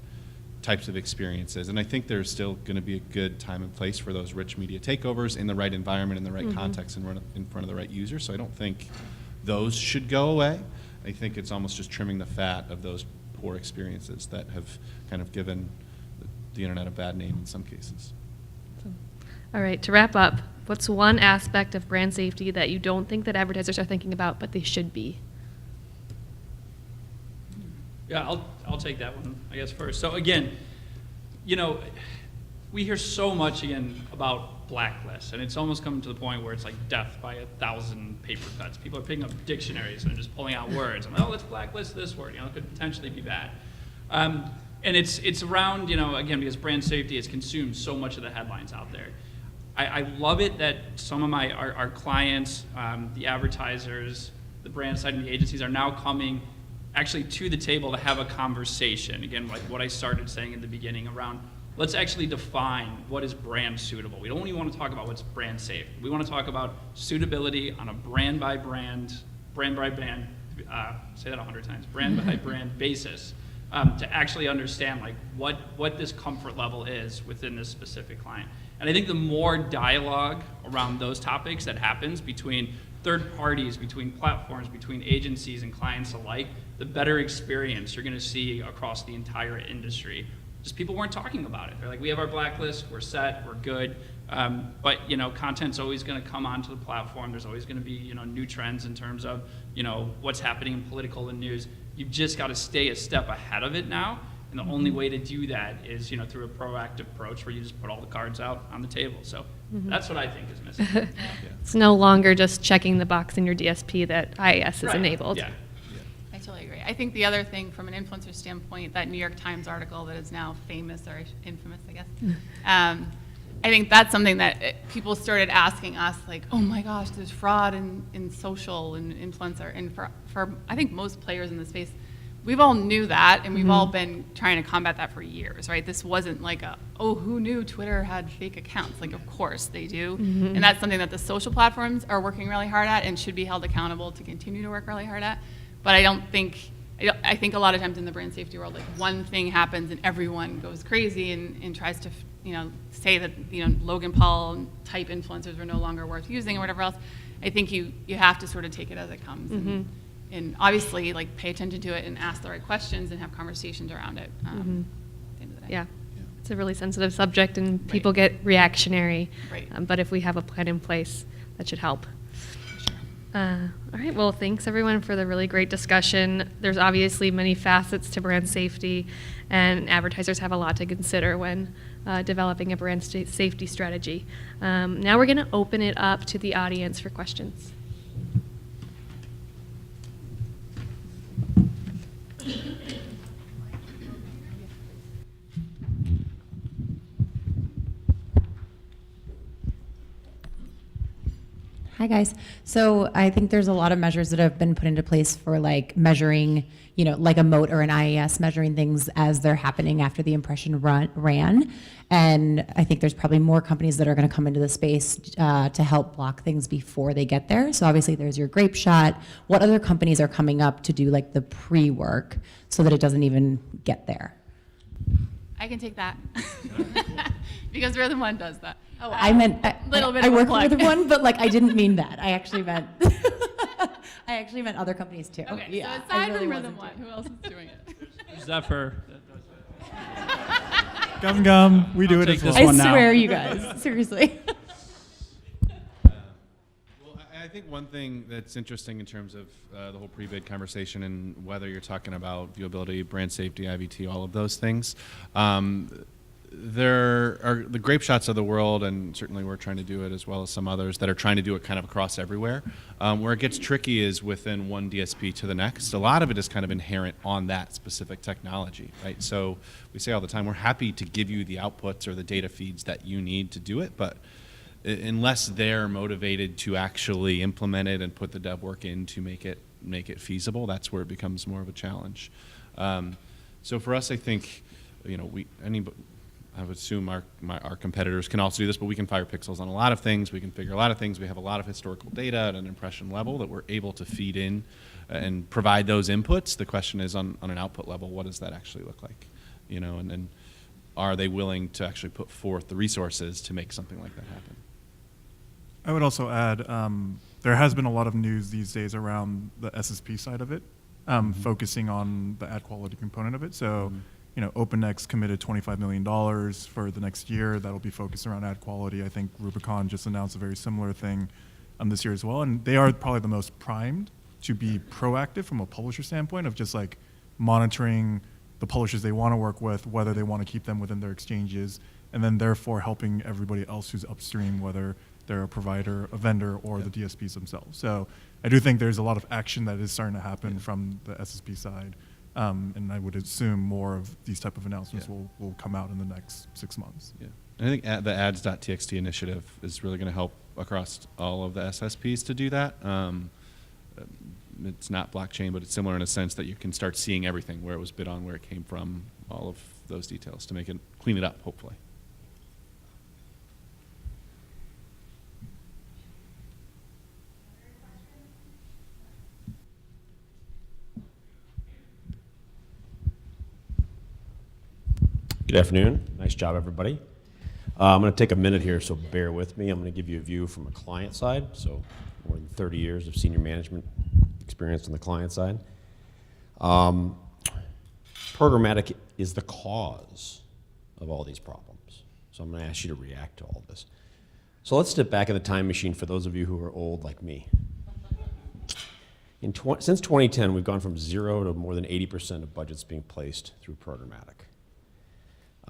types of experiences. And I think there's still going to be a good time and place for those rich media takeovers in the right environment, in the right context, and in front of the right user. So I don't think those should go away. I think it's almost just trimming the fat of those poor experiences that have kind of given the internet a bad name in some cases. All right, to wrap up, what's one aspect of brand safety that you don't think that advertisers are thinking about, but they should be? Yeah, I'll take that one, I guess, first. So again, we hear so much again about blacklists, and it's almost come to the point where it's like death by 1,000 paper cuts. People are picking up dictionaries and just pulling out words. And let's blacklist this word. It could potentially be bad. And it's around, again, because brand safety has consumed so much of the headlines out there. I love it that some of our clients, the advertisers, the brand side, and the agencies are now coming actually to the table to have a conversation. Again, like what I started saying in the beginning around, let's actually define what is brand suitable. We don't even want to talk about what's brand safe. We want to talk about suitability on a brand by brand, say that 100 times, brand by brand basis, to actually understand like what this comfort level is within this specific client. And I think the more dialogue around those topics that happens between third parties, between platforms, between agencies and clients alike, the better experience you're going to see across the entire industry. Just people weren't talking about it. They're like, we have our blacklist, we're set, we're good. But content's always going to come onto the platform. There's always going to be new trends in terms of what's happening in political and news. You've just got to stay a step ahead of it now. And the only way to do that is, through a proactive approach where you just put all the cards out on the table. So that's what I think is missing. Yeah. It's no longer just checking the box in your DSP that IAS is enabled. Yeah. I totally agree. I think the other thing from an influencer standpoint, that New York Times article that is now famous or infamous, I guess, I think that's something that people started asking us, like, oh my gosh, there's fraud in social and influencer. And for I think most players in the space, we've all knew that, and we've all been trying to combat that for years, right? This wasn't like who knew Twitter had fake accounts? Like, of course they do. And that's something that the social platforms are working really hard at and should be held accountable to continue to work really hard at. But I think a lot of times in the brand safety world, like one thing happens and everyone goes crazy and tries to, say that, Logan Paul type influencers are no longer worth using or whatever else. I think you have to sort of take it as it comes and obviously like pay attention to it and ask the right questions and have conversations around it. At the end of the day. Yeah. It's a really sensitive subject and people get reactionary. Right. But if we have a plan in place, that should help. All right, well, thanks everyone for the really great discussion. There's obviously many facets to brand safety, and advertisers have a lot to consider when developing a brand safety strategy. Now we're going to open it up to the audience for questions. Hi guys. So I think there's a lot of measures that have been put into place for like measuring, like a moat or an IAS, measuring things as they're happening after the impression ran. And I think there's probably more companies that are going to come into the space to help block things before they get there. So obviously there's your grape shot. What other companies are coming up to do like the pre-work so that it doesn't even get there? I can take that because Rhythm One does that. Oh, I meant little bit I of a work plug. with one, but like I didn't mean that. I actually meant other companies too. Okay, Yeah, so I aside really from Rhythm wasn't One, who else is doing it? Zephyr. Gum Gum, we do I'll it take as this well. I one now. swear, you guys, seriously. Well, I think one thing that's interesting in terms of the whole pre-bid conversation and whether you're talking about viewability, brand safety, IVT, all of those things, there are the grape shots of the world, and certainly we're trying to do it as well as some others that are trying to do it kind of across everywhere. Where it gets tricky is within one DSP to the next. A lot of it is kind of inherent on that specific technology, right? So we say all the time, we're happy to give you the outputs or the data feeds that you need to do it, but unless they're motivated to actually implement it and put the dev work in to make it feasible, that's where it becomes more of a challenge. So for us, I think, I would assume our competitors can also do this, but we can fire pixels on a lot of things. We can figure a lot of things. We have a lot of historical data at an impression level that we're able to feed in and provide those inputs. The question is on an output level, what does that actually look like? And then are they willing to actually put forth the resources to make something like that happen? I would also add, there has been a lot of news these days around the SSP side of it, focusing on the ad quality component of it. So, OpenX committed $25 million for the next year. That'll be focused around ad quality. I think Rubicon just announced a very similar thing this year as well. And they are probably the most primed to be proactive from a publisher standpoint of just like monitoring the publishers they want to work with, whether they want to keep them within their exchanges, and then therefore helping everybody else who's upstream, whether they're a provider, a vendor, or the DSPs themselves. So I do think there's a lot of action that is starting to happen from the SSP side. And I would assume more of these type of announcements will come out in the next 6 months. Yeah. And I think the ads.txt initiative is really going to help across all of the SSPs to do that. It's not blockchain, but it's similar in a sense that you can start seeing everything, where it was bid on, where it came from, all of those details to make it, clean it up, hopefully. Good afternoon. Nice job, everybody. I'm going to take a minute here, so bear with me. I'm going to give you a view from a client side, so more than 30 years of senior management experience on the client side. Programmatic is the cause of all these problems, so I'm going to ask you to react to all this. So let's step back in the time machine for those of you who are old like me. Since 2010, we've gone from 0 to more than 80% of budgets being placed through programmatic.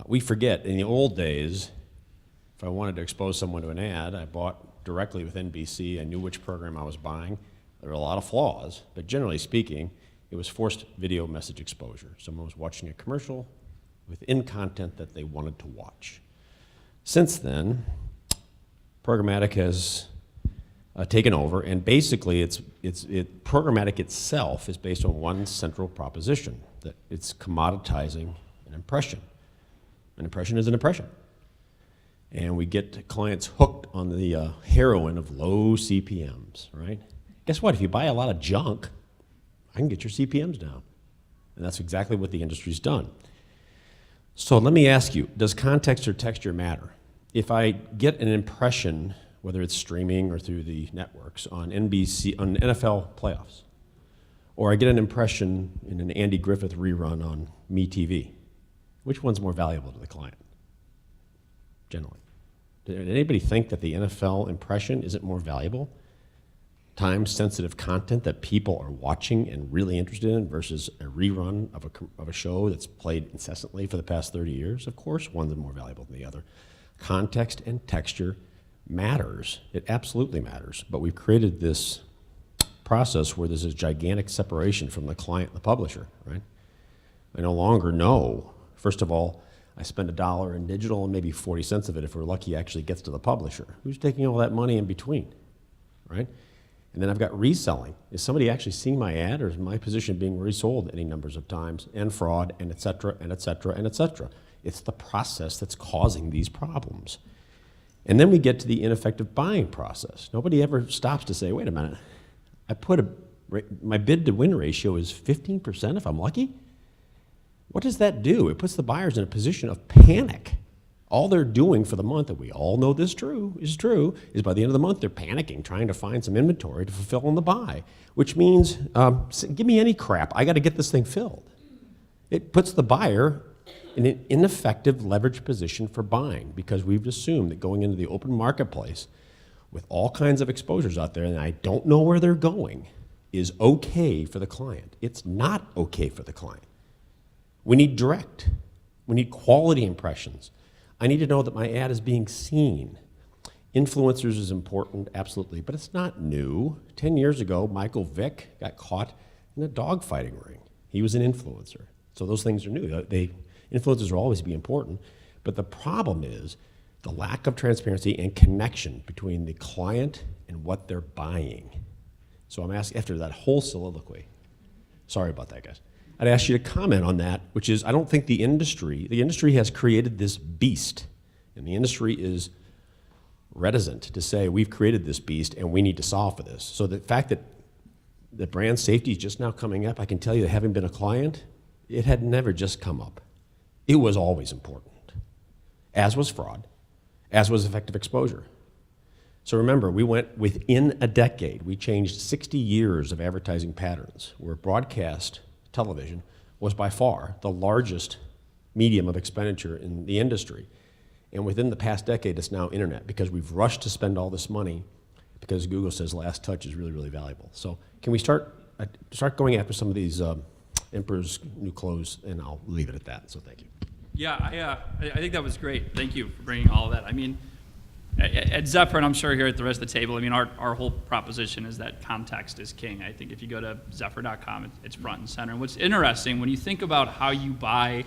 We forget, in the old days, if I wanted to expose someone to an ad, I bought directly with NBC. I knew which program I was buying. There were a lot of flaws, but generally speaking, it was forced video message exposure. Someone was watching a commercial within content that they wanted to watch. Since then, programmatic has taken over, and basically programmatic itself is based on one central proposition, that it's commoditizing an impression. An impression is an impression. And we get clients hooked on the heroin of low CPMs, right? Guess what? If you buy a lot of junk, I can get your CPMs down. And that's exactly what the industry's done. So let me ask you, does context or texture matter? If I get an impression, whether it's streaming or through the networks, on NBC, on NFL playoffs, or I get an impression in an Andy Griffith rerun on MeTV, which one's more valuable to the client, generally? Did anybody think that the NFL impression isn't more valuable? Time-sensitive content that people are watching and really interested in versus a rerun of a show that's played incessantly for the past 30 years? Of course, one's more valuable than the other. Context and texture matters. It absolutely matters. But we've created this process where there's this gigantic separation from the client and the publisher, right? I no longer know. First of all, I spend $1 in digital and maybe 40 cents of it, if we're lucky, actually gets to the publisher. Who's taking all that money in between, right? And then I've got reselling. Is somebody actually seeing my ad, or is my position being resold any numbers of times, and fraud, and et cetera, and et cetera, and et cetera? It's the process that's causing these problems. And then we get to the ineffective buying process. Nobody ever stops to say, wait a minute, my bid to win ratio is 15% if I'm lucky? What does that do? It puts the buyers in a position of panic. All they're doing for the month, and we all know this is true, is by the end of the month they're panicking, trying to find some inventory to fulfill on the buy, which means, give me any crap, I got to get this thing filled. It puts the buyer in an ineffective leverage position for buying, because we've assumed that going into the open marketplace with all kinds of exposures out there, and I don't know where they're going, is okay for the client. It's not okay for the client. We need direct. We need quality impressions. I need to know that my ad is being seen. Influencers is important, absolutely, but it's not new. 10 years ago, Michael Vick got caught in a dogfighting ring. He was an influencer. So those things are new. Influencers will always be important, but the problem is the lack of transparency and connection between the client and what they're buying. So I'm asking, after that whole soliloquy, sorry about that, guys. I'd ask you to comment on that, which is, I don't think the industry has created this beast, and the industry is reticent to say, we've created this beast and we need to solve for this. So the fact that brand safety is just now coming up, I can tell you that having been a client, it had never just come up. It was always important, as was fraud, as was effective exposure. So remember, we went within a decade, we changed 60 years of advertising patterns, where broadcast television was by far the largest medium of expenditure in the industry. And within the past decade, it's now internet, because we've rushed to spend all this money because Google says last touch is really, really valuable. So can we start going after some of these emperor's new clothes, and I'll leave it at that. So thank you. Yeah, I think that was great. Thank you for bringing all of that. I mean, at Zephyr, and I'm sure here at the rest of the table, I mean, our whole proposition is that context is king. I think if you go to Zephyr.com, it's front and center. And what's interesting, when you think about how you buy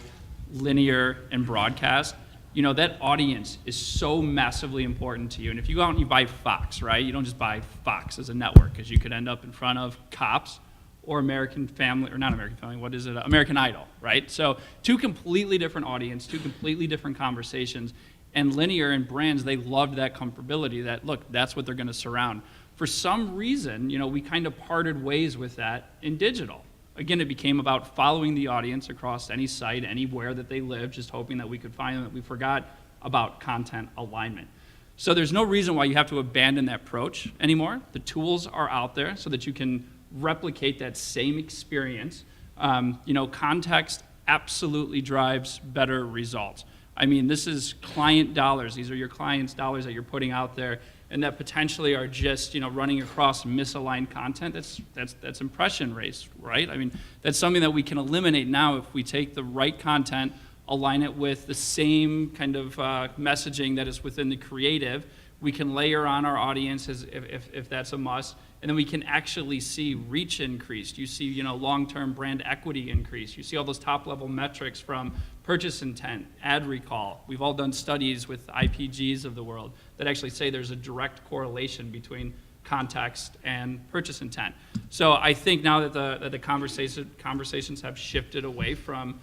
linear and broadcast, you know, that audience is so massively important to you. And if you go out and you buy Fox, right, you don't just buy Fox as a network, because you could end up in front of Cops or American Family, or not American Family, what is it, American Idol, right? So two completely different audience, two completely different conversations. And linear and brands, they loved that comfortability, that, look, that's what they're going to surround. For some reason, you know, we kind of parted ways with that in digital. Again, it became about following the audience across any site, anywhere that they live, just hoping that we could find them, that we forgot about content alignment. So there's no reason why you have to abandon that approach anymore. The tools are out there so that you can replicate that same experience. You know, context absolutely drives better results. I mean, this is client dollars. These are your clients' dollars that you're putting out there, and that potentially are just, you know, running across misaligned content. That's impression rates, right? I mean, that's something that we can eliminate now if we take the right content, align it with the same kind of messaging that is within the creative. We can layer on our audiences if that's a must, and then we can actually see reach increased. You see, you know, long-term brand equity increase. You see all those top-level metrics from purchase intent, ad recall. We've all done studies with IPGs of the world that actually say there's a direct correlation between context, and purchase intent. So I think now that the conversations have shifted away from,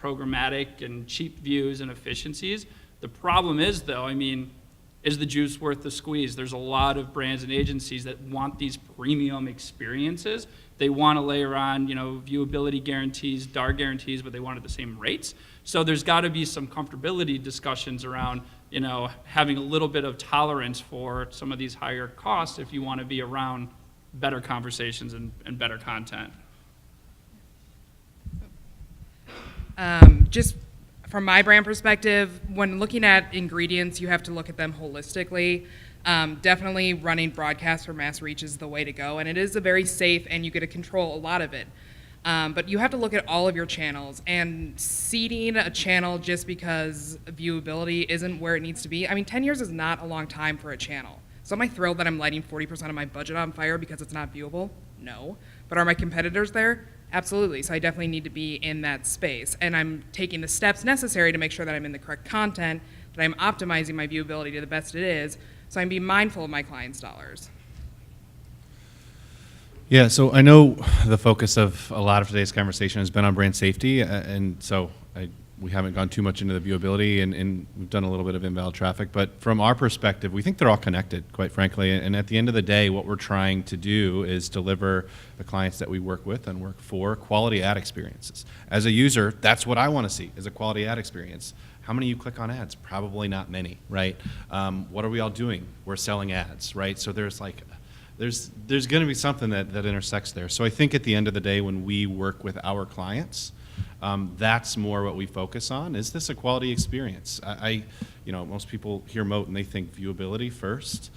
programmatic and cheap views and efficiencies, the problem is, though, is the juice worth the squeeze? There's a lot of brands and agencies that want these premium experiences. They want to layer on, viewability guarantees, DAR guarantees, but they want it at the same rates. So there's got to be some comfortability discussions around, having a little bit of tolerance for some of these higher costs if you want to be around better conversations and better content. Just from my brand perspective, when looking at ingredients, you have to look at them holistically. Definitely running broadcast for mass reach is the way to go, and it is a very safe, and you get to control a lot of it. But you have to look at all of your channels, and seeding a channel just because viewability isn't where it needs to be. 10 years is not a long time for a channel. So am I thrilled that I'm lighting 40% of my budget on fire because it's not viewable? No. But are my competitors there? Absolutely. So I definitely need to be in that space. And I'm taking the steps necessary to make sure that I'm in the correct content, that I'm optimizing my viewability to the best it is, so I'm being mindful of my clients' dollars. Yeah, so I know the focus of a lot of today's conversation has been on brand safety, and so we haven't gone too much into the viewability, and we've done a little bit of invalid traffic, but from our perspective, we think they're all connected, quite frankly, and at the end of the day, what we're trying to do is deliver the clients that we work with and work for quality ad experiences. As a user, that's what I want to see, is a quality ad experience. How many of you click on ads? Probably not many, right? What are we all doing? We're selling ads, right? So there's going to be something that intersects there. So I think at the end of the day, when we work with our clients, that's more what we focus on. Is this a quality experience? Most people hear Moat and they think viewability first.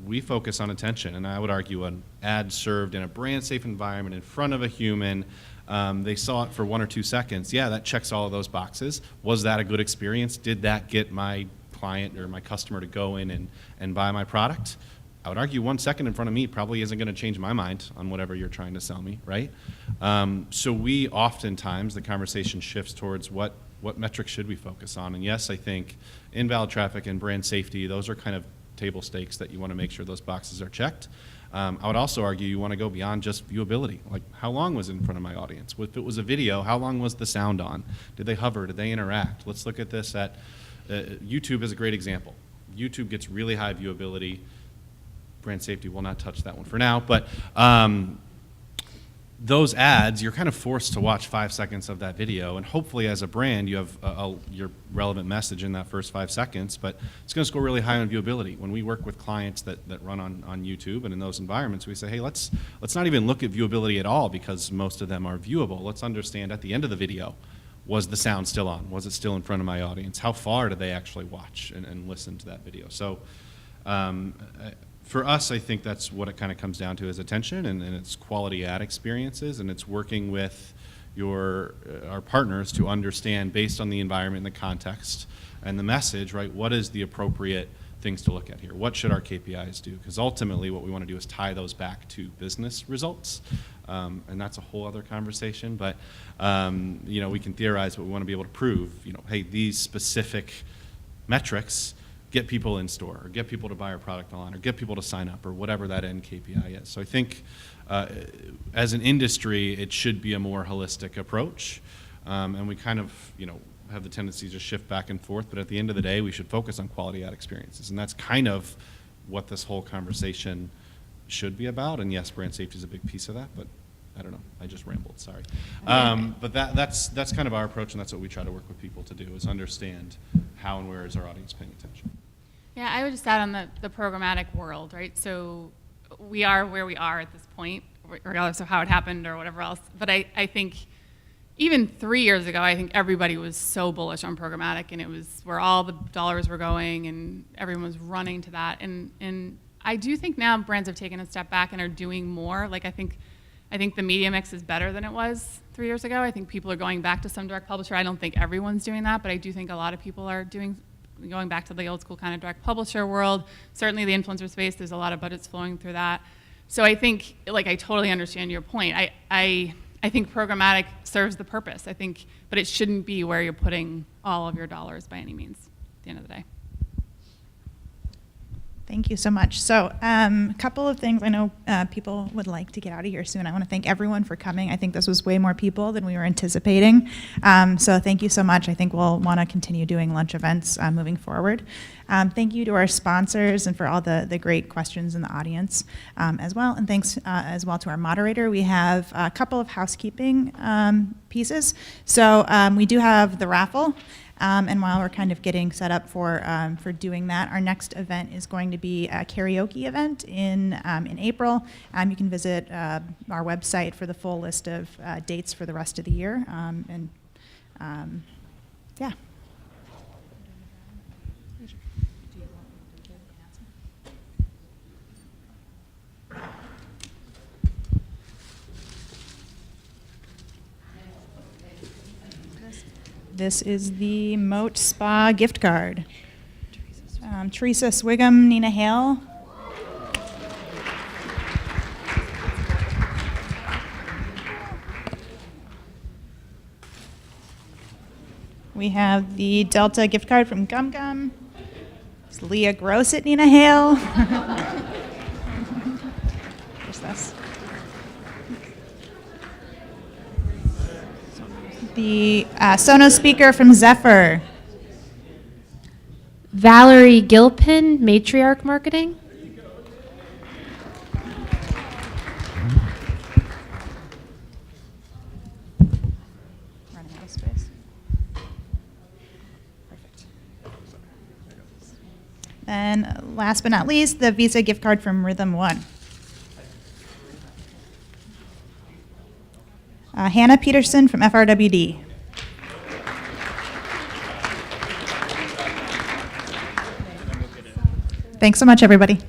We focus on attention, and I would argue an ad served in a brand safe environment in front of a human. They saw it for 1 or 2 seconds. Yeah, that checks all of those boxes. Was that a good experience? Did that get my client or my customer to go in and buy my product? I would argue 1 second in front of me probably isn't going to change my mind on whatever you're trying to sell me, right? So we oftentimes, the conversation shifts towards what metrics should we focus on? And yes, I think invalid traffic and brand safety, those are kind of table stakes that you want to make sure those boxes are checked. I would also argue you want to go beyond just viewability. Like, how long was it in front of my audience? If it was a video, how long was the sound on? Did they hover? Did they interact? Let's look at this at YouTube is a great example. YouTube gets really high viewability. Brand safety will not touch that one for now, but those ads, you're kind of forced to watch 5 seconds of that video, and hopefully as a brand you have your relevant message in that first 5 seconds, but it's going to score really high on viewability. When we work with clients that run on YouTube and in those environments, we say, hey, let's not even look at viewability at all because most of them are viewable. Let's understand at the end of the video, was the sound still on? Was it still in front of my audience? How far did they actually watch and listen to that video? So for us, I think that's what it kind of comes down to is attention and it's quality ad experiences, and it's working with our partners to understand based on the environment and the context and the message, right, what is the appropriate things to look at here? What should our KPIs do? Because ultimately what we want to do is tie those back to business results, and that's a whole other conversation, but we can theorize, but we want to be able to prove, hey, these specific metrics get people in store, or get people to buy our product online, or get people to sign up, or whatever that end KPI is. So I think as an industry, it should be a more holistic approach, and we kind of, have the tendency to shift back and forth, but at the end of the day, we should focus on quality ad experiences, and that's kind of what this whole conversation should be about, and yes, brand safety is a big piece of that, but I don't know, I just rambled, sorry. But that's kind of our approach, and that's what we try to work with people to do, is understand how and where is our audience paying attention. Yeah, I would just add on the programmatic world, right? So we are where we are at this point, regardless of how it happened or whatever else. But I think even 3 years ago, I think everybody was so bullish on programmatic, and it was where all the dollars were going, and everyone was running to that. And I do think now brands have taken a step back and are doing more. Like I think the media mix is better than it was 3 years ago. I think people are going back to some direct publisher. I don't think everyone's doing that, but I do think a lot of people are going back to the old school kind of direct publisher world. Certainly the influencer space, there's a lot of budgets flowing through that. So I think, I totally understand your point. I think programmatic serves the purpose, but it shouldn't be where you're putting all of your dollars by any means at the end of the day. Thank you so much. So, a couple of things. I know people would like to get out of here soon. I want to thank everyone for coming. I think this was way more people than we were anticipating. So thank you so much. I think we'll want to continue doing lunch events moving forward. Thank you to our sponsors and for all the great questions in the audience as well. And thanks as well to our moderator. We have a couple of housekeeping pieces. So we do have the raffle. And while we're kind of getting set up for doing that, our next event is going to be a karaoke event in April. You can visit our website for the full list of dates for the rest of the year. Yeah. This is the Moat Spa gift card. Teresa Swigum, Nina Hale. We have the Delta gift card from Gum Gum. It's Leah Gross at Nina Hale. Here's this. The Sonos speaker from Zephyr. Valerie Gilpin, Matriarch Marketing. Running out of space. Perfect. And last but not least, the Visa gift card from Rhythm One. Hannah Peterson from FRWD. Thanks so much, everybody.